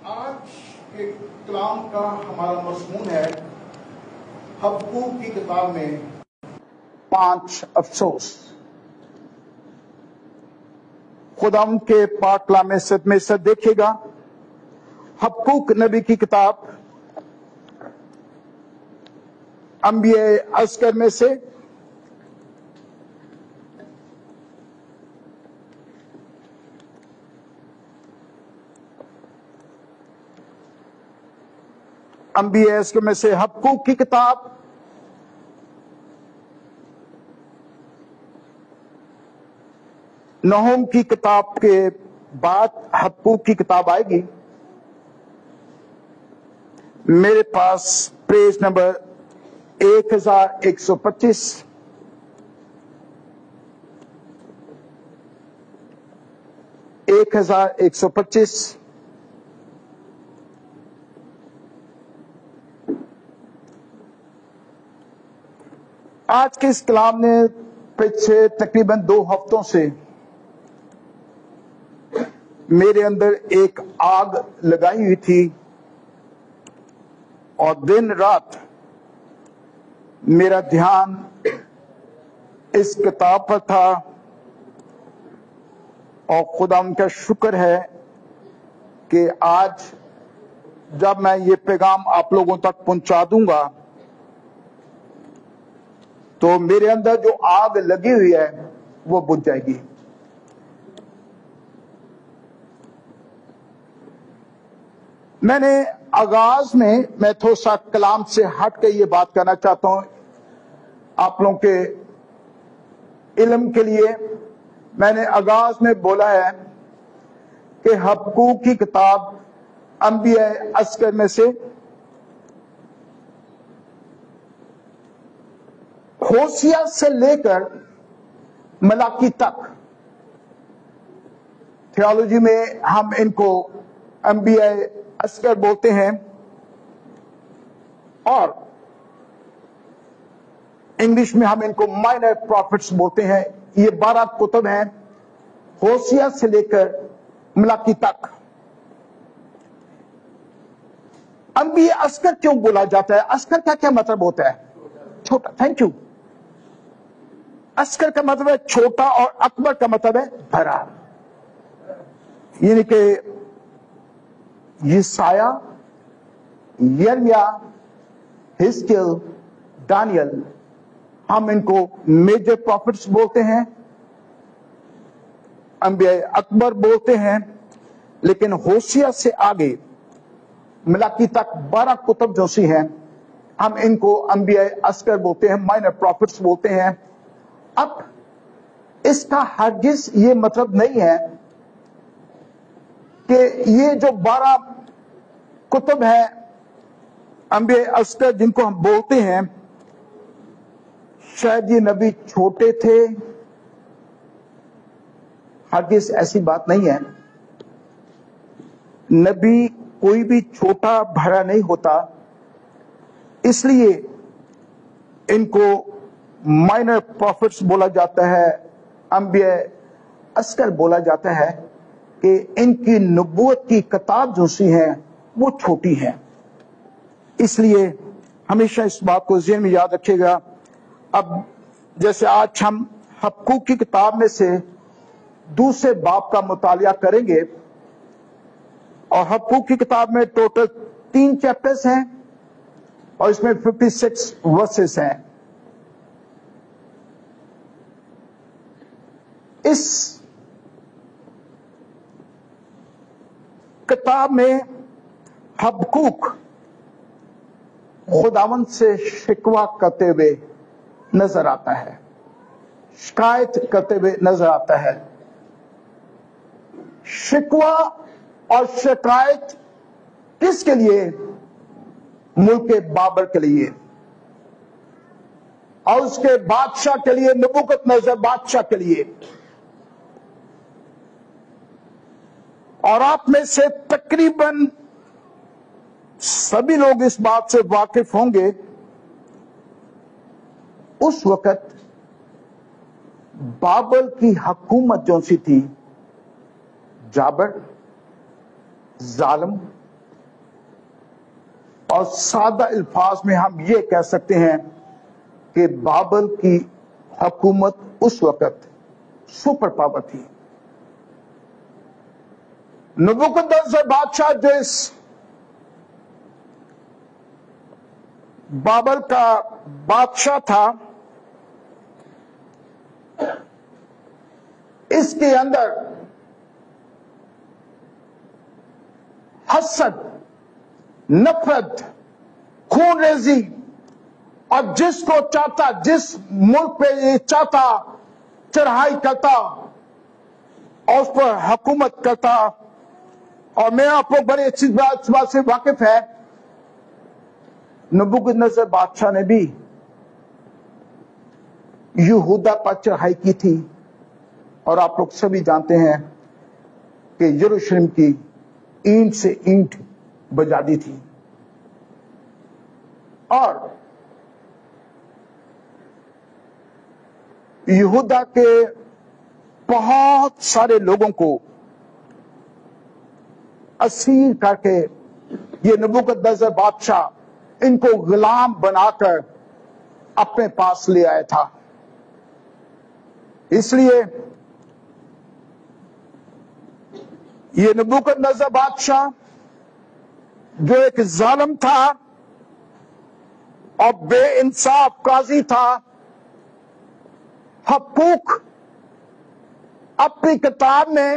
آج کے کلام کا ہمارا مضمون ہے حبقوق کی کتاب میں 5 افسوس۔ خداوند کے پاک کلام میں سے دیکھیے گا، حبقوق نبی کی کتاب انبیاء اصغر میں سے حبقوق کی کتاب نہوم کی کتاب کے بعد حبقوق کی کتاب آئے گی۔ میرے پاس پیج نمبر 1125 1125 آج کے اس کلام نے پچھلے تقریباً 2 ہفتوں سے میرے اندر ایک آگ لگائی ہوئی تھی اور دن رات میرا دھیان اس کتاب پر تھا، اور خدا ان کا شکر ہے کہ آج جب میں یہ پیغام آپ لوگوں تک پہنچا دوں گا تو میرے اندر جو آگ لگی ہوئی ہے وہ بجھ جائے گی۔ میں نے آغاز میں تھوڑا سا کلام سے ہٹ کے یہ بات کرنا چاہتا ہوں آپ لوگوں کے علم کے لیے۔ میں نے آغاز میں بولا ہے کہ حبقوق کی کتاب انبیاء اصغر میں سے ہوشیہ سے لے کر ملاکی تک، تھیولوجی میں ہم ان کو انبیاء اصغر بولتے ہیں، اور انگلش میں ہم ان کو مائنر پروفٹس بولتے ہیں۔ یہ 12 کتب ہیں، ہوشیہ سے لے کر ملاکی تک۔ انبیاء اصغر کیوں بولا جاتا ہے؟ اصغر کا کیا مطلب ہوتا ہے؟ چھوٹا۔ Thank you. اصغر کا مطلب ہے چھوٹا، اور اکبر کا مطلب ہے بڑا، یعنی کہ یسایہ، یرمیا، حزقیل، دانیل، ہم ان کو میجر پروفٹس بولتے ہیں، انبیاء اکبر بولتے ہیں، لیکن ہوشیہ سے آگے ملاکی تک 12 کتب جو سی ہیں ہم ان کو انبیاء اصغر بولتے ہیں، مائنر پروفٹس بولتے ہیں۔ اب اس کا ہرگز یہ مطلب نہیں ہے کہ یہ جو 12 کتب ہیں انبیاء اصغر جن کو ہم بولتے ہیں، شاید یہ نبی چھوٹے تھے۔ ہرگز ایسی بات نہیں ہے۔ نبی کوئی بھی چھوٹا بڑا نہیں ہوتا، اس لیے ان کو مائنر پروفٹس بولا جاتا ہے، انبیاء اصغر بولا جاتا ہے، کہ ان کی نبوت کی کتاب جو سی ہیں وہ چھوٹی ہیں۔ اس لیے ہمیشہ اس بات کو ذہن میں یاد رکھیے گا۔ اب جیسے آج ہم حبقوق کی کتاب میں سے دوسرے باب کا مطالعہ کریں گے، اور حبقوق کی کتاب میں ٹوٹل 3 چیپٹرز ہیں، اور اس میں 56 ورسز ہیں۔ اس کتاب میں حبقوق خداوند سے شکوہ کرتے ہوئے نظر آتا ہے، شکایت کرتے ہوئے نظر آتا ہے۔ شکوہ اور شکایت کس کے لیے؟ ملک بابر کے لیے، اور اس کے بادشاہ کے لیے، نبوکت نظر بادشاہ کے لیے۔ اور آپ میں سے تقریباً سبھی لوگ اس بات سے واقف ہوں گے، اس وقت بابل کی حکومت جو سی تھی، جابر، ظالم اور سادہ الفاظ میں ہم یہ کہہ سکتے ہیں کہ بابل کی حکومت اس وقت سپر پاور تھی. نبوکدنصر بادشاہ جو اس بابل کا بادشاہ تھا، اس کے اندر حسد، نفرت، خون ریزی، اور جس کو چاہتا، جس ملک پہ یہ چاہتا چڑھائی کرتا اور اس پر حکومت کرتا. اور میں آپ کو بڑی اچھی بات سے واقف ہے، نبوکدنصر بادشاہ نے بھی یہودا پر چڑھائی کی تھی، اور آپ لوگ سبھی جانتے ہیں کہ یروشلم کی اینٹ سے اینٹ بجا دی تھی. اور یہودا کے بہت سارے لوگوں کو اسیر کر کے یہ نبوکدنصر بادشاہ ان کو غلام بنا کر اپنے پاس لے آیا تھا. اس لیے یہ نبوکدنصر بادشاہ جو ایک ظالم تھا اور بے انصاف قاضی تھا، حقوق اپنی کتاب میں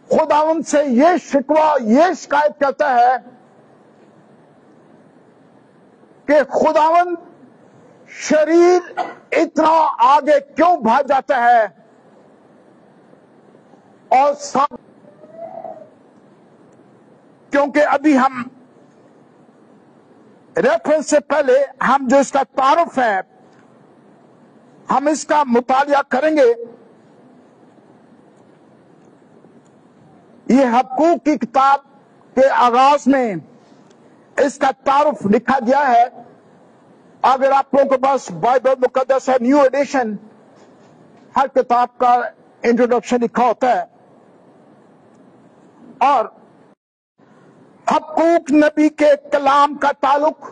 خداوند سے یہ شکوہ، یہ شکایت کرتا ہے کہ خداوند شریر اتنا آگے کیوں بھاگ جاتا ہے، اور کیونکہ ابھی ہم ریفرنس سے پہلے ہم جو اس کا تعارف ہے ہم اس کا مطالعہ کریں گے. یہ حقوق کی کتاب کے آغاز میں اس کا تعارف لکھا گیا ہے. اگر آپ لوگوں کے پاس بائبل مقدس ہے نیو ایڈیشن، ہر کتاب کا انٹروڈکشن لکھا ہوتا ہے. اور حقوق نبی کے کلام کا تعلق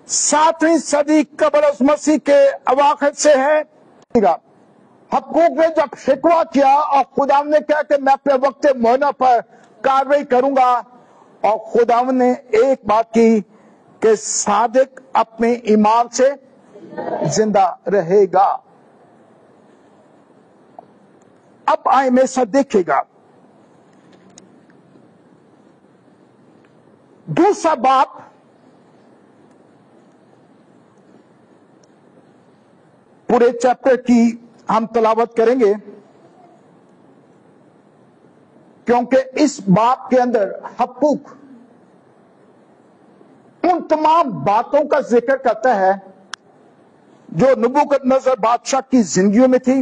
7ویں صدی قبل از مسیح کے اواخر سے ہے. حقوق نے جب شکوہ کیا اور خداوند نے کہا کہ میں اپنے وقت معینہ پر کارروائی کروں گا، اور خداوند نے ایک بات کی کہ صادق اپنے ایمان سے زندہ رہے گا. اب آئے میرے ساتھ دیکھیے گا دوسرا باب پورے چیپٹر کی ہم تلاوت کریں گے، کیونکہ اس باب کے اندر حقوق ان تمام باتوں کا ذکر کرتا ہے جو نبوکدنصر بادشاہ کی زندگیوں میں تھی،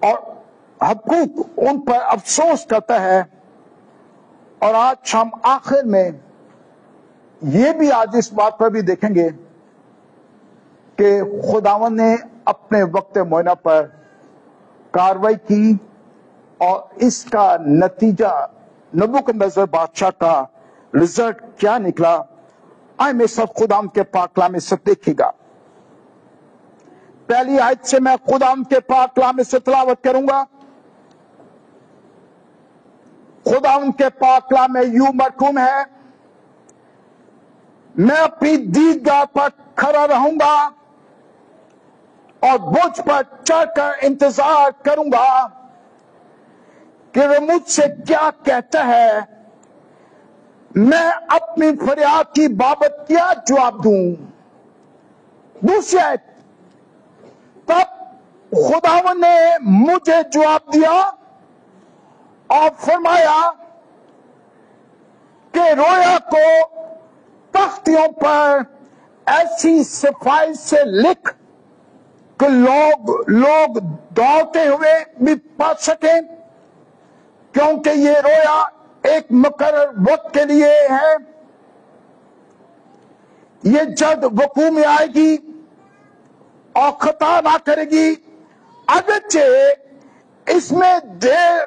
اور حقوق ان پر افسوس کرتا ہے. اور آج ہم آخر میں یہ بھی آج اس بات پر بھی دیکھیں گے کہ خداوند نے اپنے وقت معینہ پر کارروائی کی، اور اس کا نتیجہ نبوکدنصر بادشاہ کا رزلٹ کیا نکلا. آئے میں سب خداوند کے پاک کلام میں سے دیکھے گا. پہلی آیت سے میں خداوند کے پاک کلام میں سے تلاوت کروں گا. خداوند کے پاک کلام میں یوں مرقوم ہے، میں اپنی دیدگاہ پر کھڑا رہوں گا اور برج پر چڑھ کر انتظار کروں گا کہ وہ مجھ سے کیا کہتا ہے، میں اپنی فریاد کی بابت کیا جواب دوں. دوسری آیت، تب خداوند نے مجھے جواب دیا اور فرمایا کہ رویا کو تختیوں پر ایسی صفائی سے لکھ کہ لوگ دوڑتے ہوئے بھی پڑھ سکیں، کیونکہ یہ رویا ایک مقرر وقت کے لیے ہے. یہ جلد وقوع میں آئے گی اور خطا نہ کرے گی، اگرچہ اس میں دیر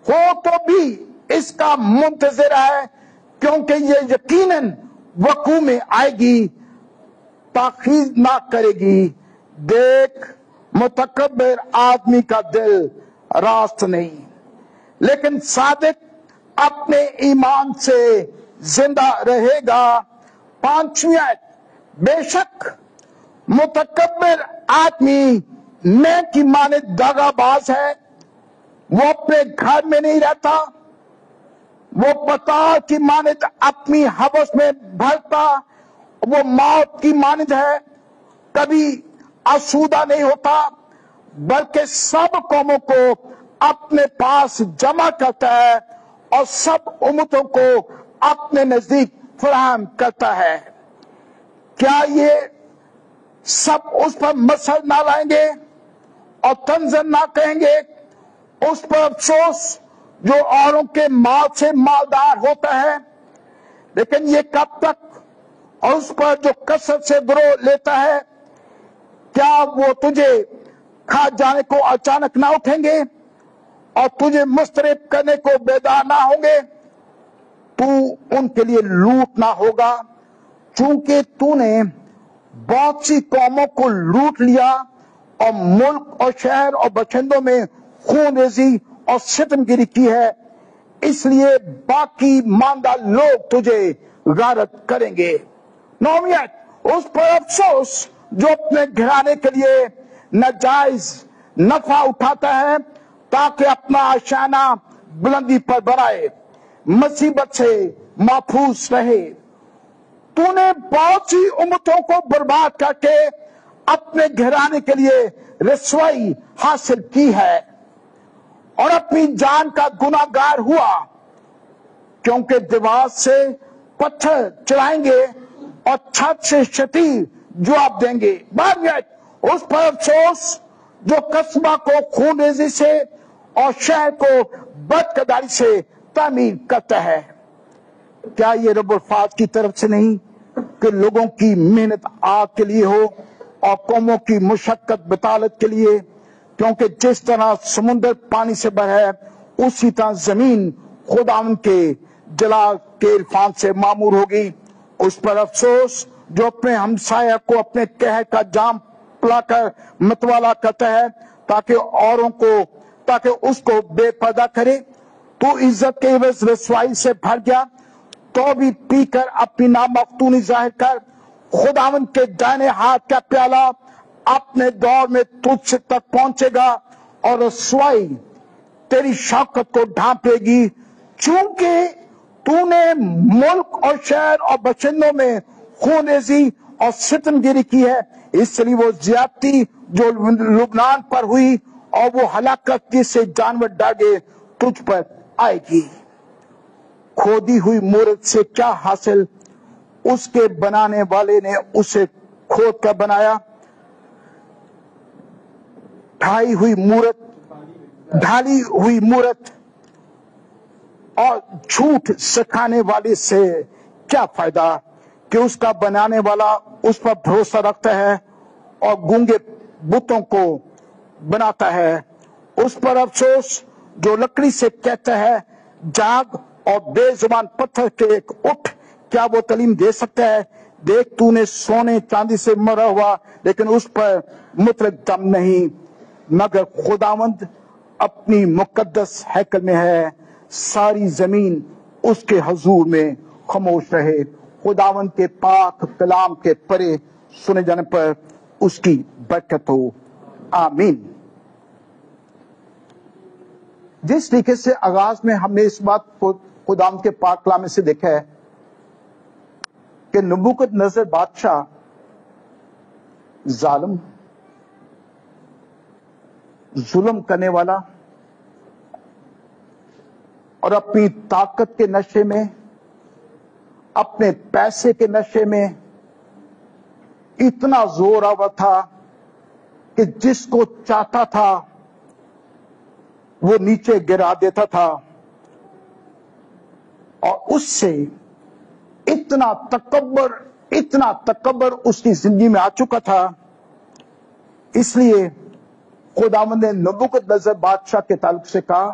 ہو تو بھی اس کا منتظر ہے، کیونکہ یہ یقیناً وقوع میں آئے گی، تاخیر نہ کرے گی۔ دیکھ متکبر آدمی کا دل راست نہیں، لیکن صادق اپنے ایمان سے زندہ رہے گا۔ 5ویں آیت، بے شک متکبر آدمی میں کی مانند داغا باز ہے، وہ اپنے گھر میں نہیں رہتا، وہ پتار کی مانند اپنی ہوس میں بھرتا، وہ موت کی مانند ہے، کبھی آسودہ نہیں ہوتا، بلکہ سب قوموں کو اپنے پاس جمع کرتا ہے اور سب امتوں کو اپنے نزدیک فراہم کرتا ہے۔ کیا یہ سب اس پر مسل نہ لائیں گے اور تنزن نہ کہیں گے؟ اس پر افسوس جو اوروں کے مال سے مالدار ہوتا ہے، لیکن یہ کب تک؟ اور اس پر جو کثرت سے گروہ لیتا ہے، کیا وہ تجھے کھا جانے کو اچانک نہ اٹھیں گے اور تجھے مسترب کرنے کو بیدار نہ ہوں گے؟ تو ان کے لیے لوٹ نہ ہوگا، چونکہ تو نے بہت سی قوموں کو لوٹ لیا اور ملک اور شہر اور باشندوں میں خون ریزی اور ستم گیری کی ہے، اس لیے باقی ماندہ لوگ تجھے غارت کریں گے۔ 9ویں آیت، اس پر افسوس جو اپنے گھرانے کے لیے ناجائز نفع اٹھاتا ہے تاکہ اپنا آشیانہ بلندی پر بڑھائے، مصیبت سے محفوظ رہے۔ تو نے بہت سی امتوں کو برباد کر کے اپنے گھرانے کے لیے رسوائی حاصل کی ہے اور اپنی جان کا گناہگار ہوا، کیونکہ دیوار سے پتھر چڑھائیں گے اور چھت سے شتیر جواب دیں گے۔ 12ویں آیت، اس پر افسوس جو قصبہ کو خون ریزی سے اور شہر کو بدکرداری سے تعمیر کرتا ہے۔ کیا یہ رب الفاظ کی طرف سے نہیں کہ لوگوں کی محنت آگ کے لیے ہو اور قوموں کی مشقت بطالت کے لیے؟ کیونکہ جس طرح سمندر پانی سے بھر ہے، اسی طرح زمین خداوند کے جلال کے عرفان سے معمور ہوگی۔ اس پر افسوس جو اپنے ہمسایہ کو اپنے قہر کا جام پلا کر متوالا کرتا ہے تاکہ اس کو بے پردہ کرے۔ تو عزت کے عوض رسوائی سے بھر گیا، تو بھی پی کر اپنی نامفتونی ظاہر کر۔ خداوند کے دائنے ہاتھ کا پیالہ اپنے دور میں تجھ تک پہنچے گا اور رسوائی تیری شوکت کو ڈھانپے گی، چونکہ تو نے ملک اور شہر اور باشندوں میں خون ریزی اور ستم گیری کی ہے، اس لیے وہ زیادتی جو لبنان پر ہوئی اور وہ ہلاکت جس سے جانور ڈاگے تجھ پر آئے گی۔ کھودی ہوئی مورت سے کیا حاصل؟ اس کے بنانے والے نے اسے کھود کر بنایا۔ ڈھالی ہوئی مورت اور جھوٹ سکھانے والے سے کیا فائدہ کہ اس کا بنانے والا اس پر بھروسہ رکھتا ہے اور گونگے بتوں کو بناتا ہے۔ اس پر افسوس جو لکڑی سے کہتا ہے جاگ اور بے زبان پتھر کے ایک اٹھ، کیا وہ تعلیم دے سکتا ہے؟ دیکھ تو نے سونے چاندی سے مرا ہوا، لیکن اس پر مطلق دم نہیں، مگر خداوند اپنی مقدس ہیکل میں ہے، ساری زمین اس کے حضور میں خاموش رہے۔ خداوند کے پاک کلام کے پڑھے سنے جانے پر اس کی برکت ہو، آمین۔ جس طریقے سے آغاز میں ہم نے اس بات کو خداوند کے پاک کلام میں سے دیکھا ہے کہ نبوکدنضر بادشاہ ظالم، ظلم کرنے والا اور اپنی طاقت کے نشے میں، اپنے پیسے کے نشے میں اتنا زور آور تھا کہ جس کو چاہتا تھا وہ نیچے گرا دیتا تھا، اور اس سے اتنا تکبر اس کی زندگی میں آ چکا تھا۔ اس لیے خداوند نے نبوکدنضر بادشاہ کے تعلق سے کہا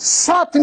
7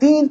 3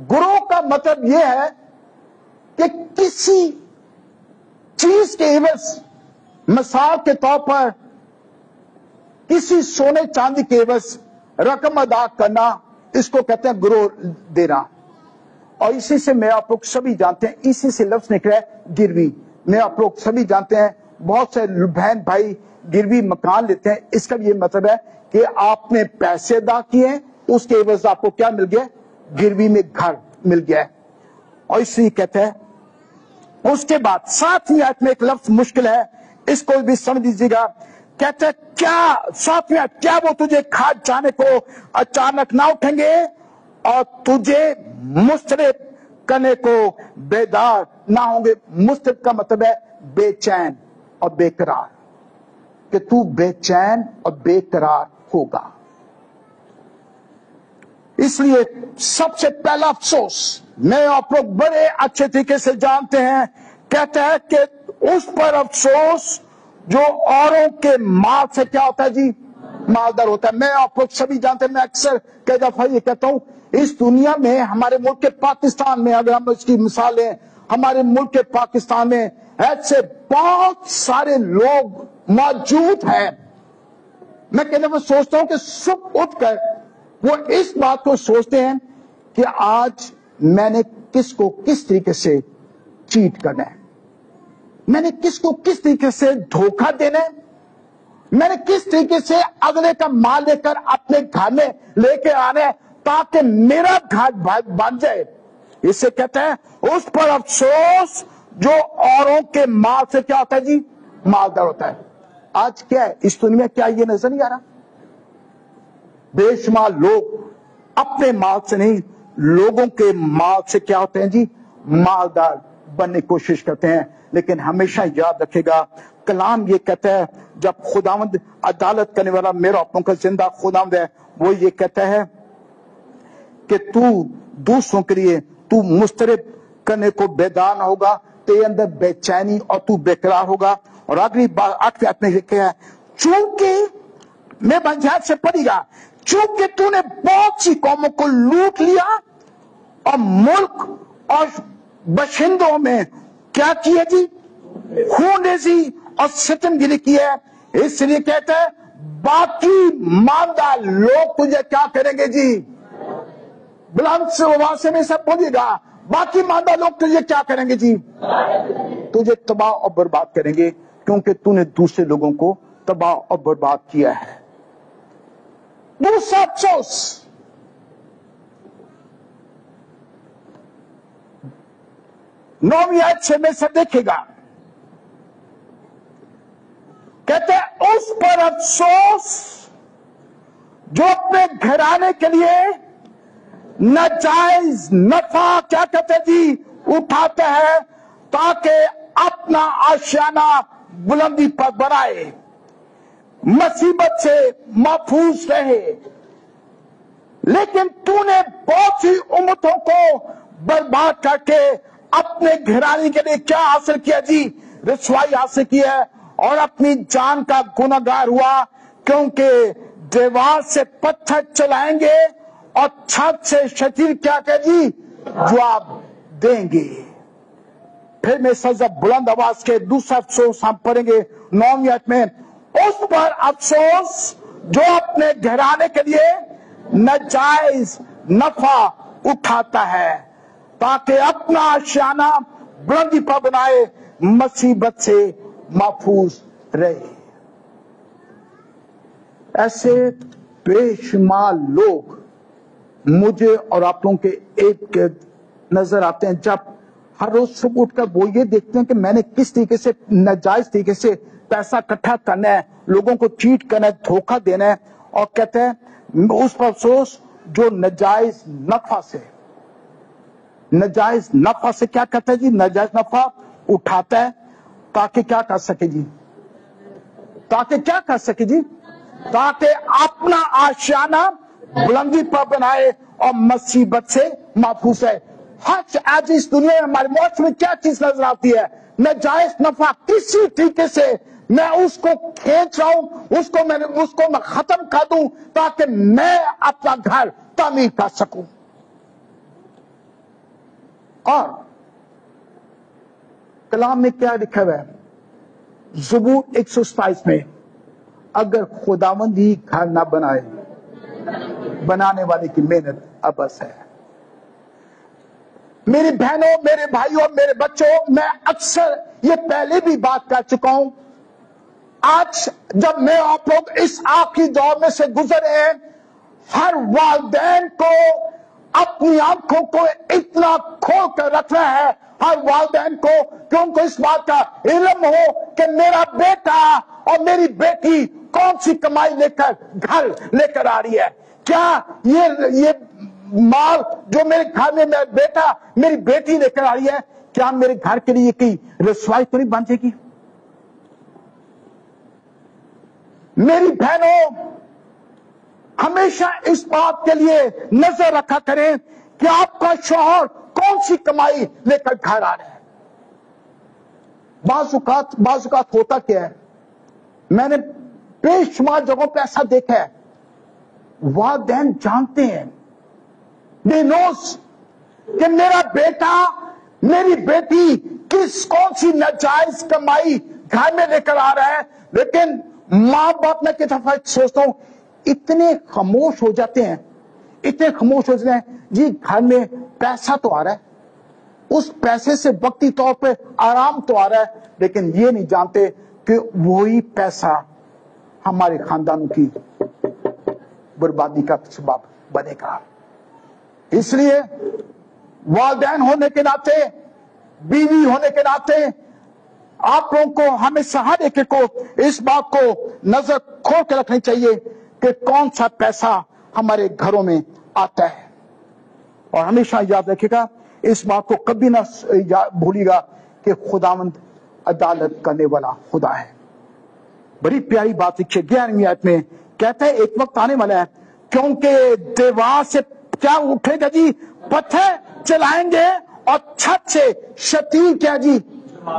گروہ کا مطلب یہ ہے کہ کسی چیز کے عوض، مثال کے طور پر کسی سونے چاندی کے عوض رقم ادا کرنا، اس کو کہتے ہیں گروہ دینا. اور اسی سے میں آپ لوگ سبھی جانتے ہیں، اسی سے لفظ نکلا ہے گروی. میں آپ لوگ سبھی جانتے ہیں بہت سے بہن بھائی گروی مکان لیتے ہیں. اس کا یہ مطلب ہے کہ آپ نے پیسے ادا کیے، اس کے عوض آپ کو کیا مل گیا؟ گروی میں گھر مل گیا. اور اس لیے کہتے ہیں. اس کے بعد 7ویں آیت میں ایک لفظ مشکل ہے، اس کو بھی سمجھ لیجیے گا. کہتے ہیں کیا 7ویں آیت، کیا وہ تجھے کھا جانے کو اچانک نہ اٹھیں گے اور تجھے مضطرب کرنے کو بیدار نہ ہوں گے. مضطرب کا مطلب ہے بے چین اور بے قرار، کہ تو بے چین اور بے قرار ہوگا. اس لیے سب سے پہلا افسوس میں آپ لوگ بڑے اچھے طریقے سے جانتے ہیں، کہتا ہے کہ اس پر افسوس جو اوروں کے مال سے کیا ہوتا ہے جی؟ مالدار ہوتا ہے. میں آپ لوگ سبھی جانتے ہیں، میں اکثر کئی دفعہ یہ کہتا ہوں، اس دنیا میں ہمارے ملک کے پاکستان میں اگر ہم اس کی مثال لیں، ہمارے ملک کے پاکستان میں ایسے بہت سارے لوگ موجود ہیں. میں کئی دفعہ سوچتا ہوں کہ صبح اٹھ کر وہ اس بات کو سوچتے ہیں کہ آج میں نے کس کو کس طریقے سے چیٹ کرنا ہے، میں نے کس کو کس طریقے سے دھوکہ دینا ہے، میں نے کس طریقے سے اگلے کا مال لے کر اپنے گھر میں لے کے آنا ہے تاکہ میرا گھر بن جائے. اسے کہتے ہیں اس پر افسوس جو اوروں کے مال سے کیا ہوتا ہے جی؟ مالدار ہوتا ہے. آج کیا ہے اس دنیا میں، کیا یہ نظر نہیں آ رہا؟ بے شمار لوگ اپنے مال سے نہیں، لوگوں کے مال سے کیا ہوتے ہیں جی؟ مالدار بننے کی کوشش کرتے ہیں. لیکن ہمیشہ یاد رکھے گا، کلام یہ کہتا ہے جب خداوند عدالت کرنے والا میرا اپنوں کا زندہ خداوند ہے، وہ یہ کہتا ہے کہ تو دوسروں کے لیے تو مضطرب کرنے کو بیدار نہ ہوگا، تیرے اندر بے چینی اور تو بے قرار ہوگا. اور اگلی بات 8ویں آیت میں لکھا ہے، چونکہ میں بنجات سے پڑھی گا، چونکہ تو نے بہت سی قوموں کو لوٹ لیا اور ملک اور باشندوں میں کیا کیا جی؟ خون ریزی اور ستم گیری کی ہے. اس لیے کہتا ہے باقی ماندہ لوگ تجھے کیا کریں گے جی؟ بلند سے آواز سے میں سب بولیے گا، باقی ماندہ لوگ تجھے کیا کریں گے جی؟ تجھے تباہ اور برباد کریں گے، کیونکہ تو نے دوسرے لوگوں کو تباہ اور برباد کیا ہے. دوسرا افسوس، نویں آیت سے میں سے دیکھے گا، کہتے ہیں اس پر افسوس جو اپنے گھرانے کے لیے ناجائز نفع کیا کہتے جی؟ اٹھاتے ہیں تاکہ اپنا آشیانہ بلندی پر بنائے، مصیبت سے محفوظ رہے. لیکن تو نے بہت سی امتوں کو برباد کر کے اپنے گھرانے کے لیے کیا حاصل کیا جی؟ رسوائی حاصل کی ہے اور اپنی جان کا گنہگار ہوا، کیونکہ دیوار سے پتھر چلائیں گے اور چھت سے شتیر کیا کہ جی؟ جواب دیں گے. پھر میں سزا بلند آواز کے دوسرا افسوس ہم پڑھیں گے 9ویں آیت میں، اس پر افسوس جو اپنے گھرانے کے لیے ناجائز نفع اٹھاتا ہے تاکہ اپنا آشیانہ بلندی پر بنائے، مصیبت سے محفوظ رہے. ایسے بے شمار لوگ مجھے اور آپ لوگوں کے ایک نظر آتے ہیں، جب ہر روز صبح اٹھ کر وہ یہ دیکھتے ہیں کہ میں نے کس طریقے سے ناجائز طریقے سے پیسہ اکٹھا کرنا ہے، لوگوں کو چیٹ کرنا ہے، دھوکہ دینا ہے، اور کہتے ہیں اس پر افسوس جو ناجائز نفع سے کیا کرتا ہے جی؟ ناجائز نفع اٹھاتا ہے تاکہ کیا کر سکے جی؟ تاکہ اپنا آشیانہ بلندی پر بنائے اور مصیبت سے محفوظ ہے. آج اس دنیا میں ہمارے معاشرے میں کیا چیز نظر آتی ہے؟ ناجائز نفع. کسی طریقے سے میں اس کو کھینچ رہا ہوں، اس کو میں ختم کر دوں تاکہ میں اپنا گھر تعمیر کر سکوں. اور کلام میں کیا لکھا ہوا ہے؟ زبور 127 میں، اگر خداوند ہی گھر نہ بنائے بنانے والے کی محنت ابس ہے۔ میری بہنوں، میرے بھائیوں، میرے بچوں، میں اکثر یہ پہلے بھی بات کر چکا ہوں، آج جب میں آپ لوگ اس آخری دور میں سے گزرے ہیں، ہر والدین کو اپنی آنکھوں کو اتنا کھول کر رکھنا ہے، ہر والدین کو، کہ ان کو اس بات کا علم ہو کہ میرا بیٹا اور میری بیٹی کون سی کمائی لے کر گھر لے کر آ رہی ہے۔ کیا یہ مال جو میرے گھر میں میرا بیٹا میری بیٹی لے کر آ رہی ہے، کیا میرے گھر کے لیے کوئی رسوائی تو نہیں بن جائے گی؟ میری بہنوں، ہمیشہ اس بات کے لیے نظر رکھا کریں کہ آپ کا شوہر کون سی کمائی لے کر گھر آ رہا ہے۔ بعض اوقات ہوتا کیا ہے، میں نے بے شمار جگہوں پہ ایسا دیکھا ہے، والدین جانتے ہیں، they knows کہ میرا بیٹا میری بیٹی کون سی ناجائز کمائی گھر میں لے کر آ رہا ہے، لیکن ماں باپ میں کس دفعہ سوچتا ہوں اتنے خاموش ہو جاتے ہیں، جی گھر میں پیسہ تو آ رہا ہے، اس پیسے سے وقتی طور پہ آرام تو آ رہا ہے، لیکن یہ نہیں جانتے کہ وہی پیسہ ہمارے خاندانوں کی بربادی کا سبب بنے گا۔ اس لیے والدین ہونے کے ناطے، بیوی ہونے کے ناطے، آپ لوگوں کو ہمیشہ ہر ایک کو اس بات کو نظر کھول کے رکھنی چاہیے کہ کون سا پیسہ ہمارے گھروں میں آتا ہے، اور ہمیشہ یاد رکھے گا، اس بات کو کبھی نہ بھولیے گا کہ خداوند عدالت کرنے والا خدا ہے۔ بڑی پیاری بات لکھی 11ویں آیت میں، کہتا ہے ایک وقت آنے والا ہے کیونکہ دیوار سے کیا اٹھے گا جی، پتھر چلائیں گے اور چھت سے شتیل کیا جی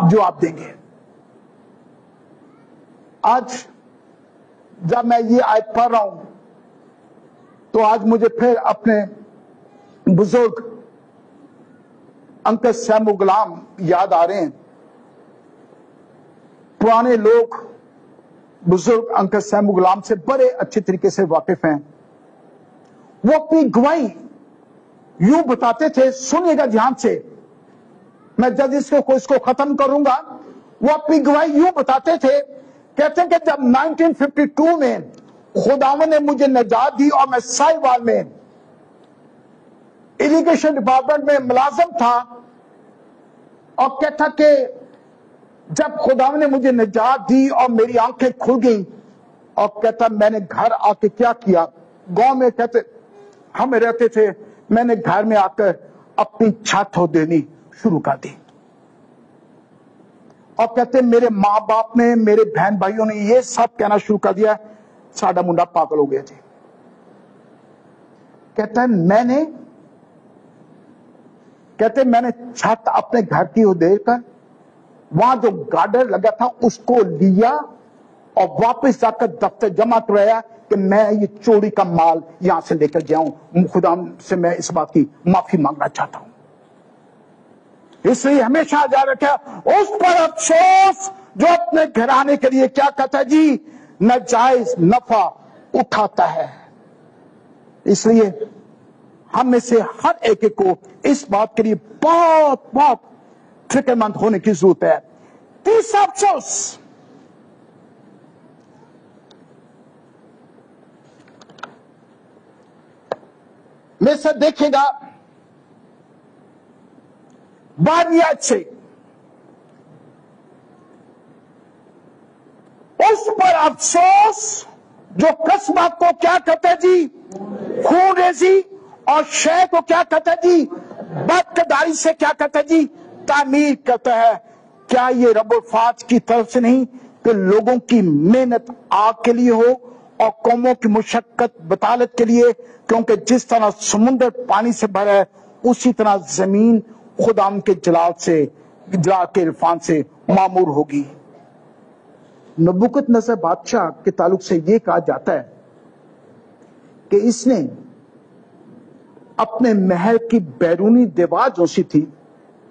جواب دیں گے۔ آج جب میں یہ آیت پڑھ رہا ہوں تو آج مجھے پھر اپنے بزرگ انکل سیمو غلام یاد آ رہے ہیں۔ پرانے لوگ بزرگ انکل سیمو غلام سے بڑے اچھے طریقے سے واقف ہیں۔ وہ اپنی گواہی یوں بتاتے تھے، سنیے گا دھیان سے، میں جلدی اس کو ختم کروں گا۔ وہ اپنی گواہی یوں بتاتے تھے، کہتے ہیں کہ جب 1952 میں خداوند نے مجھے نجات دی اور میں سائی وال میں اریگیشن ڈپارٹمنٹ میں ملازم تھا، اور کہتا کہ جب خداوند نے مجھے نجات دی اور میری آنکھیں کھل گئیں، اور کہتا میں نے گھر آ کے کیا کیا، گاؤں میں کہتے ہم رہتے تھے، میں نے گھر میں آ کر اپنی چھت ہو دینی شروع کر دی، اور کہتے میرے ماں باپ نے، میرے بہن بھائیوں نے یہ سب کہنا شروع کر دیا، ساڈا منڈا پاگل ہو گیا جی۔ کہتا ہے میں نے چھت اپنے گھر کی ادھیر کر وہاں جو گارڈر لگا تھا اس کو لیا اور واپس جا کر دفتر جمع کرایا کہ میں یہ چوری کا مال یہاں سے لے کر جاؤں، خدا سے میں اس بات کی معافی مانگنا چاہتا ہوں۔ اس لیے ہمیشہ یاد رکھا، اس پر افسوس جو اپنے گھرانے کے لیے کیا کہتا ہے جی، ناجائز نفع اٹھاتا ہے۔ اس لیے ہم میں سے ہر ایک کو اس بات کے لیے بہت بہت فکر مند ہونے کی ضرورت ہے۔ تیسرا افسوس، میں سے دیکھے گا 12ویں آیت سے، اس پر افسوس جو قسمت کو کیا کہتے ہیں جی، خون ریزی، اور شے کو کیا کہتا ہے جی، بدکرداری سے کیا کہتا ہے جی، تعمیر کرتا ہے۔ کیا یہ رب الفاظ کی طرف سے نہیں کہ لوگوں کی محنت آگ کے لیے ہو اور قوموں کی مشقت بطالت کے لیے، کیونکہ جس طرح سمندر پانی سے بھرا ہے اسی طرح زمین خداوند کے جلال کے عرفان سے معمور ہوگی۔ نبوکت نصر بادشاہ کے تعلق سے یہ کہا جاتا ہے کہ اس نے اپنے محل کی بیرونی دیوار جو سی تھی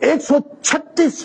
136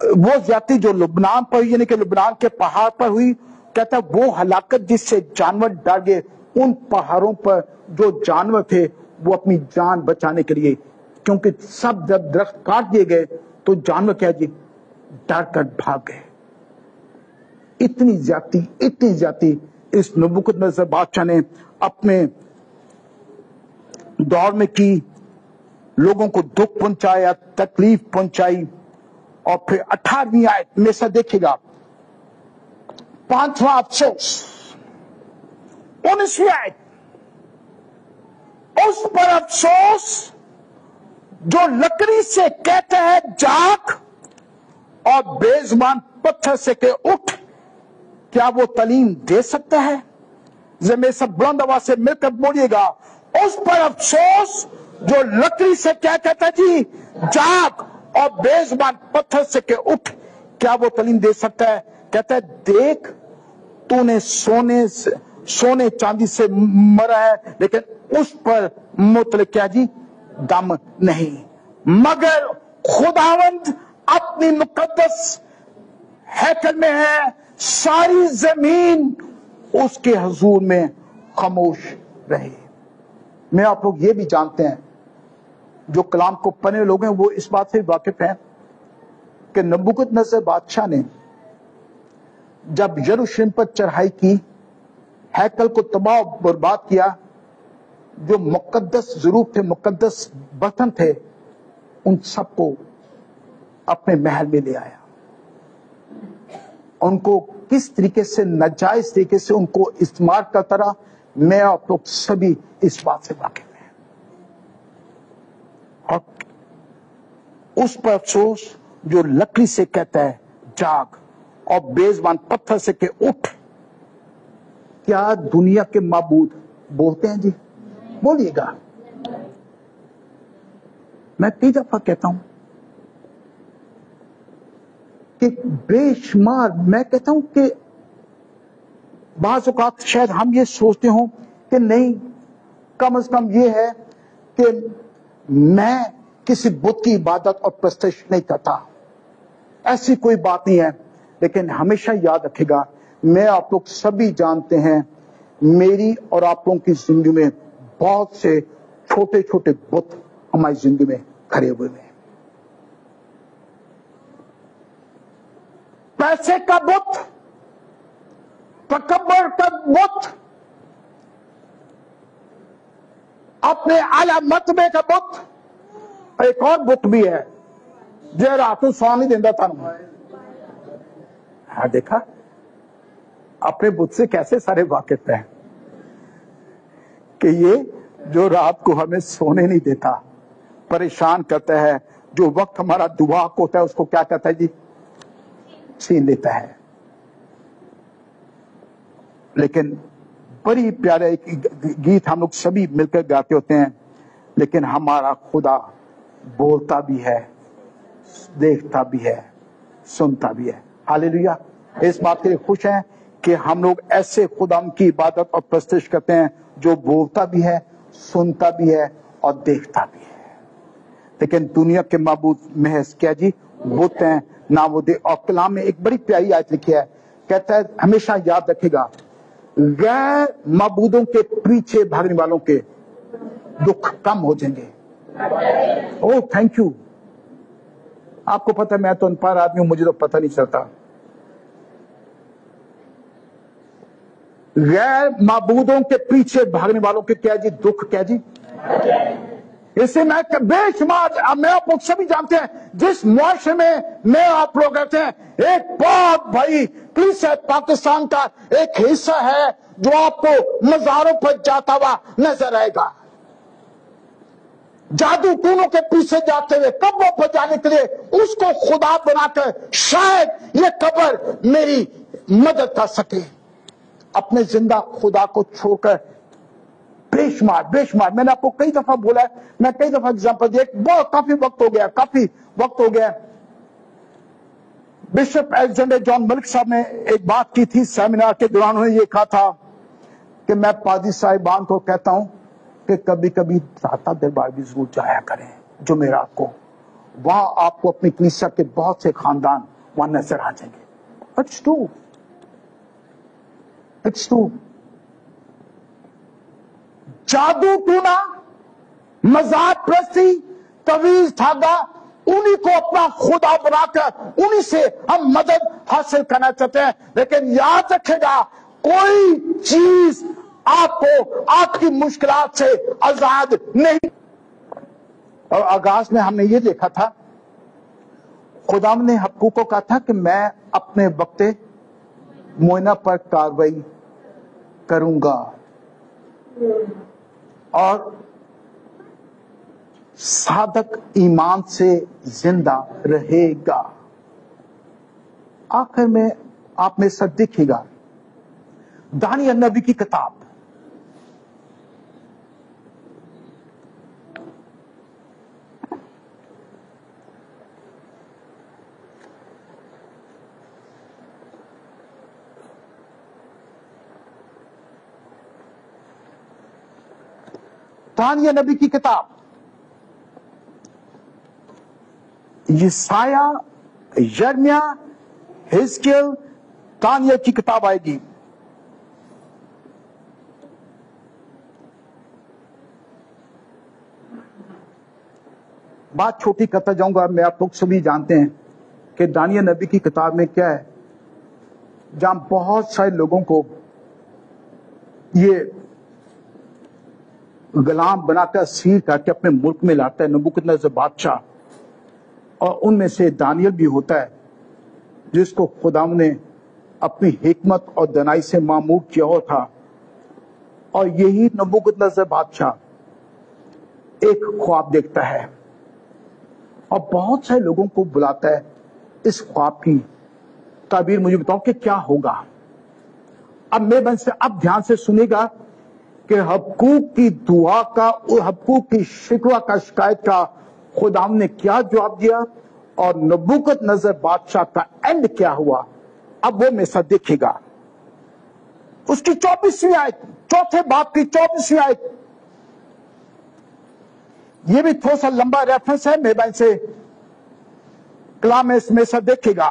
وہ زیادتی جو لبنان پر ہوئی، یعنی کہ لبنان کے پہاڑ پر ہوئی، کہتا ہے وہ ہلاکت جس سے جانور ڈر گئے، ان پہاڑوں پر جو جانور تھے وہ اپنی جان بچانے کے لیے، کیونکہ سب جب درخت کاٹ دیے گئے تو جانور کیا جی ڈر کر بھاگ گئے۔ اتنی زیادتی اس نبوکدنیزر بادشاہ نے اپنے دور میں کی، لوگوں کو دکھ پہنچایا، تکلیف پہنچائی۔ اور پھر 18ویں آیت میں سے دیکھے گا 5واں افسوس، 19ویں آیت، اس پر افسوس جو لکڑی سے کہتا ہے جاگ اور بے زبان پتھر سے کہ اٹھ، کیا وہ تعلیم دے سکتا ہے؟ زمین سب بلند آواز سے مل کر بولیے گا، اس پر افسوس جو لکڑی سے کیا کہتا ہے جی جاگ اور بے زبان پتھر سے کہ اٹھ، کیا وہ تعلیم دے سکتا ہے؟ کہتا ہے دیکھ تو نے سونے چاندی سے مرا ہے، لیکن اس پر مطلق کیا جی دم نہیں، مگر خداوند اپنی مقدس ہیکل میں ہے، ساری زمین اس کے حضور میں خاموش رہے۔ میں آپ لوگ یہ بھی جانتے ہیں، جو کلام کو پڑھنے لوگ ہیں وہ اس بات سے واقف ہیں کہ نبوکدنیزر بادشاہ نے جب یروشلم پر چڑھائی کی، ہیکل کو تباہ و برباد کیا، جو مقدس ظروف تھے، مقدس برتن تھے، ان سب کو اپنے محل میں لے آیا۔ ان کو کس طریقے سے ناجائز طریقے سے ان کو استعمال کرتا رہا، میں آپ لوگ سبھی اس بات سے واقف ہیں۔ اور اس پر افسوس جو لکڑی سے کہتا ہے جاگ اور بے زبان پتھر سے کہ اٹھ، کیا دنیا کے معبود بولتے ہیں جی؟ بولیے گا۔ میں کئی دفعہ کہتا ہوں کہ بے شمار، میں کہتا ہوں کہ بعض اوقات شاید ہم یہ سوچتے ہوں کہ نہیں، کم از کم یہ ہے کہ میں کسی بت کی عبادت اور پرستش نہیں کرتا، ایسی کوئی بات نہیں ہے۔ لیکن ہمیشہ یاد رکھے گا، میں آپ لوگ سبھی جانتے ہیں، میری اور آپ لوگوں کی زندگی میں بہت سے چھوٹے چھوٹے بت ہماری زندگی میں کھڑے ہوئے ہیں۔ پیسے کا بت، تکبر کا بت، اپنے اعلی مرتبے کا بت، ایک اور بت بھی ہے جو رات کو سو نہیں دینا تھا۔ ہاں دیکھا، اپنے بت سے کیسے سارے واقف ہیں کہ یہ جو رات کو ہمیں سونے نہیں دیتا، پریشان کرتا ہے، جو وقت ہمارا دعا کو ہوتا ہے اس کو کیا کہتا ہے جی چھین لیتا ہے۔ لیکن بڑی پیارا ایک گیت ہم لوگ سبھی مل کر گاتے ہوتے ہیں، لیکن ہمارا خدا بولتا بھی ہے، دیکھتا بھی ہے، سنتا بھی ہے۔ ہاللیلویا۔ اس بات کے لیے خوش ہیں کہ ہم لوگ ایسے خدا کی عبادت اور پرستش کرتے ہیں جو بولتا بھی ہے، سنتا بھی ہے اور دیکھتا بھی ہے۔ لیکن دنیا کے معبود محض کیا جی بت ہیں، نہ وہ اور کلام میں ایک بڑی پیاری آیت لکھی ہے، کہتا ہے ہمیشہ یاد رکھے گا، غیر معبودوں کے پیچھے بھاگنے والوں کے دکھ کم ہو جائیں گے۔ اوہ تھینک یو۔ آپ کو پتہ ہے میں تو ان پار آدمی ہوں، مجھے تو پتہ نہیں چلتا۔ غیر معبودوں کے پیچھے بھاگنے والوں کے کیا جی دکھ کیا جی، اسے میں بے شمار، میں آپ لوگ سبھی جانتے ہیں جس معاشرے میں آپ لوگ رہتے ہیں، ایک بہت بڑی کلیسا پاکستان کا ایک حصہ ہے جو آپ کو مزاروں پر جاتا ہوا نظر آئے گا، جادو ٹونوں کے پیچھے جاتے ہوئے، قبروں پر جانے کے لیے اس کو خدا بنا کر شاید یہ قبر میری مدد کر سکے۔ اپنے زندہ خدا کو چھوڑ کر بے شمار میں نے آپ کو کئی دفعہ بولا ہے، میں کئی دفعہ ایگزامپل دیا، بہت کافی وقت ہو گیا۔ بشپ الیگزینڈر جان ملک صاحب نے ایک بات کی تھی سیمینار کے دوران، انہوں نے یہ کہا تھا کہ میں پادری صاحبان کو کہتا ہوں کہ کبھی کبھی داتا دربار بھی ضرور جایا کریں جمعرات کو، وہاں آپ کو اپنی کلیسیا کے بہت سے خاندان وہاں نظر آ جائیں گے. It's true, it's true. جادو ٹونا، مذاق پرستی، تویز دھاگا، انہی کو اپنا خدا بنا کر انہی سے ہم مدد حاصل کرنا چاہتے ہیں. لیکن یاد رکھے گا کوئی چیز آپ کو آپ کی مشکلات سے آزاد نہیں. اور آغاز میں ہم نے یہ دیکھا تھا خدا نے حقوق کو کہا تھا کہ میں اپنے وقت معائنہ پر کاروائی کروں گا اور صادق ایمان سے زندہ رہے گا. آخر میں آپ میں سب دیکھے گا دانیل نبی کی کتاب دانیل نبی کی کتاب یسایہ، یرمیا، حزقیل، دانیل کی کتاب آئے گی. بات چھوٹی کرتا جاؤں گا. میں آپ لوگ سبھی جانتے ہیں کہ دانیل نبی کی کتاب میں کیا ہے، جہاں بہت سارے لوگوں کو یہ غلام بنا کر اسیر کر کے اپنے ملک میں لاتا ہے نبوکدنیزر بادشاہ، اور ان میں سے دانیل بھی ہوتا ہے جس کو خدا نے اپنی حکمت اور دانائی سے معمور کیا ہوا تھا. اور یہی نبوکدنیزر بادشاہ ایک خواب دیکھتا ہے اور بہت سارے لوگوں کو بلاتا ہے اس خواب کی تعبیر مجھے بتاؤ کہ کیا ہوگا. اب میں بن سے اب دھیان سے سنے گا کہ حقوق کی دعا کا، حقوق کی شکوہ کا، شکایت کا خدا نے کیا جواب دیا اور نبوکدنیزر بادشاہ کا اینڈ کیا ہوا. اب وہ میں ساتھ دیکھے گا. اس کی 24ویں آیت، چوتھے باب کی 24ویں آیت. یہ بھی تھوڑا سا لمبا ریفرنس ہے، میں بہن سے کلام اس میں سے دیکھے گا.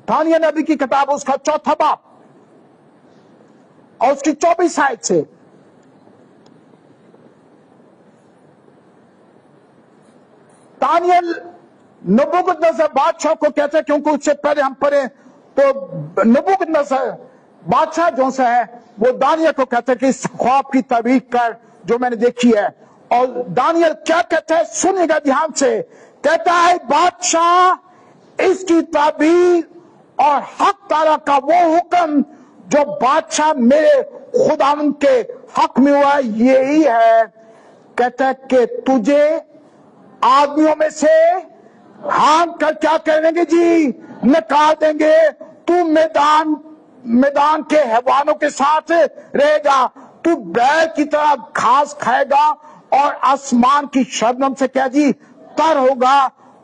دانیل نبی کی کتاب اس کا چوتھا باب اور اس کی 24 آیت سے دانیل نبوکدنیزر بادشاہ کو کہتے ہیں، کیونکہ اس سے پہلے ہم پڑھیں تو نبوکدنیزر بادشاہ جو سا ہے وہ دانیل کو کہتے ہیں کہ اس خواب کی تعبیر کر جو میں نے دیکھی ہے. اور دانیل کیا کہتا ہے سنیے گا دھیان سے. کہتا ہے بادشاہ اس کی تعبیر اور حق تعالیٰ کا وہ حکم جو بادشاہ میرے خداوند کے حق میں ہوا یہی ہے. کہتا ہے کہ تجھے آدمیوں میں سے ہان کر کیا کریں گے جی، نکال دیں گے. تو میدان کے حیوانوں کے ساتھ رہے گا. تو بیل کی طرح گھاس کھائے گا اور آسمان کی شبنم سے کیا جی تر ہوگا.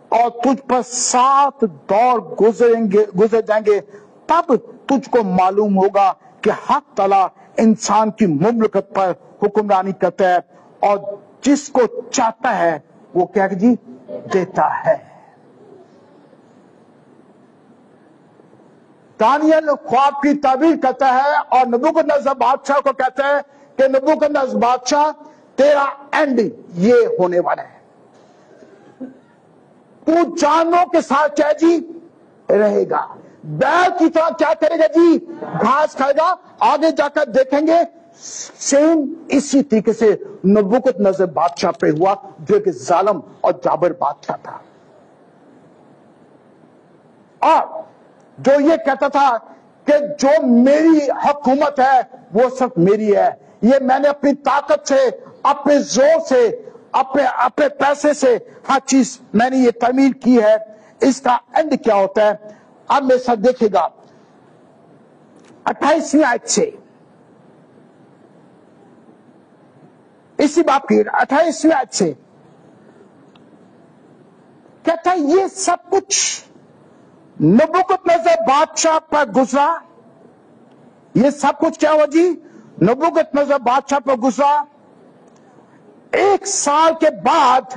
اور تجھ پر 7 دور گزر جائیں گے. تب تجھ کو معلوم ہوگا کہ حق تعالیٰ انسان کی مملکت پر حکمرانی کرتا ہے اور جس کو چاہتا ہے وہ کیا جی دیتا ہے. دانیل خواب کی تعبیر کرتا ہے اور نبوکدنیزر بادشاہ کو کہتا ہے کہ نبوکدنیزر بادشاہ تیرا اینڈ یہ ہونے والا ہے. تو جانوروں کے ساتھ کیا جی رہے گا، بیل کی طرح کیا کرے گا جی گھاس کھائے گا. آگے جا کر دیکھیں گے سیم اسی طریقے سے نبوکدنیزر بادشاہ پہ ہوا جو ایک ظالم اور جابر بادشاہ تھا، اور جو یہ کہتا تھا کہ جو میری حکومت ہے وہ صرف میری ہے، یہ میں نے اپنی طاقت سے، اپنے زور سے، اپنے پیسے سے ہر چیز میں نے یہ تعمیر کی ہے. اس کا اینڈ کیا ہوتا ہے اب میرے ساتھ دیکھے گا 28ویں آیت سے، اسی باب کی 28ویں آیت سے کہتا ہے یہ سب کچھ نبوکدنیزر بادشاہ پر گزرا. یہ سب کچھ کیا ہوا جی نبوکدنیزر بادشاہ پر گزرا. 1 سال کے بعد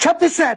36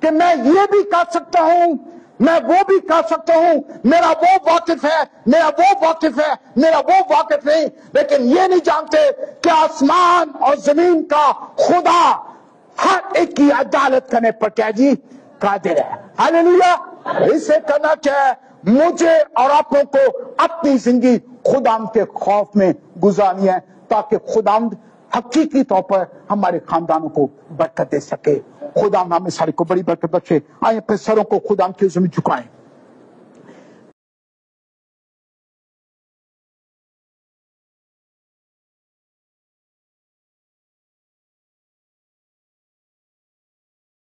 کہ میں یہ بھی کر سکتا ہوں، میں وہ بھی کر سکتا ہوں، میرا وہ واقف ہے، میرا وہ واقف ہے، میرا وہ واقف نہیں، لیکن یہ نہیں جانتے کہ آسمان اور زمین کا خدا ہر ایک کی عدالت کرنے پر کیا جی قادر ہے۔ ہاللیلویا۔ اسے کرنا چاہے مجھے اور آپ کو اپنی زندگی خداوند کے خوف میں گزارنی ہے، تاکہ خداوند حقیقی طور پر ہمارے خاندانوں کو برکت دے سکے۔ خداوند ہمیں سارے کو بڑی برکت بخشے۔ آئیں اپنے سروں کو خداوند کے حضور میں جھکائیں۔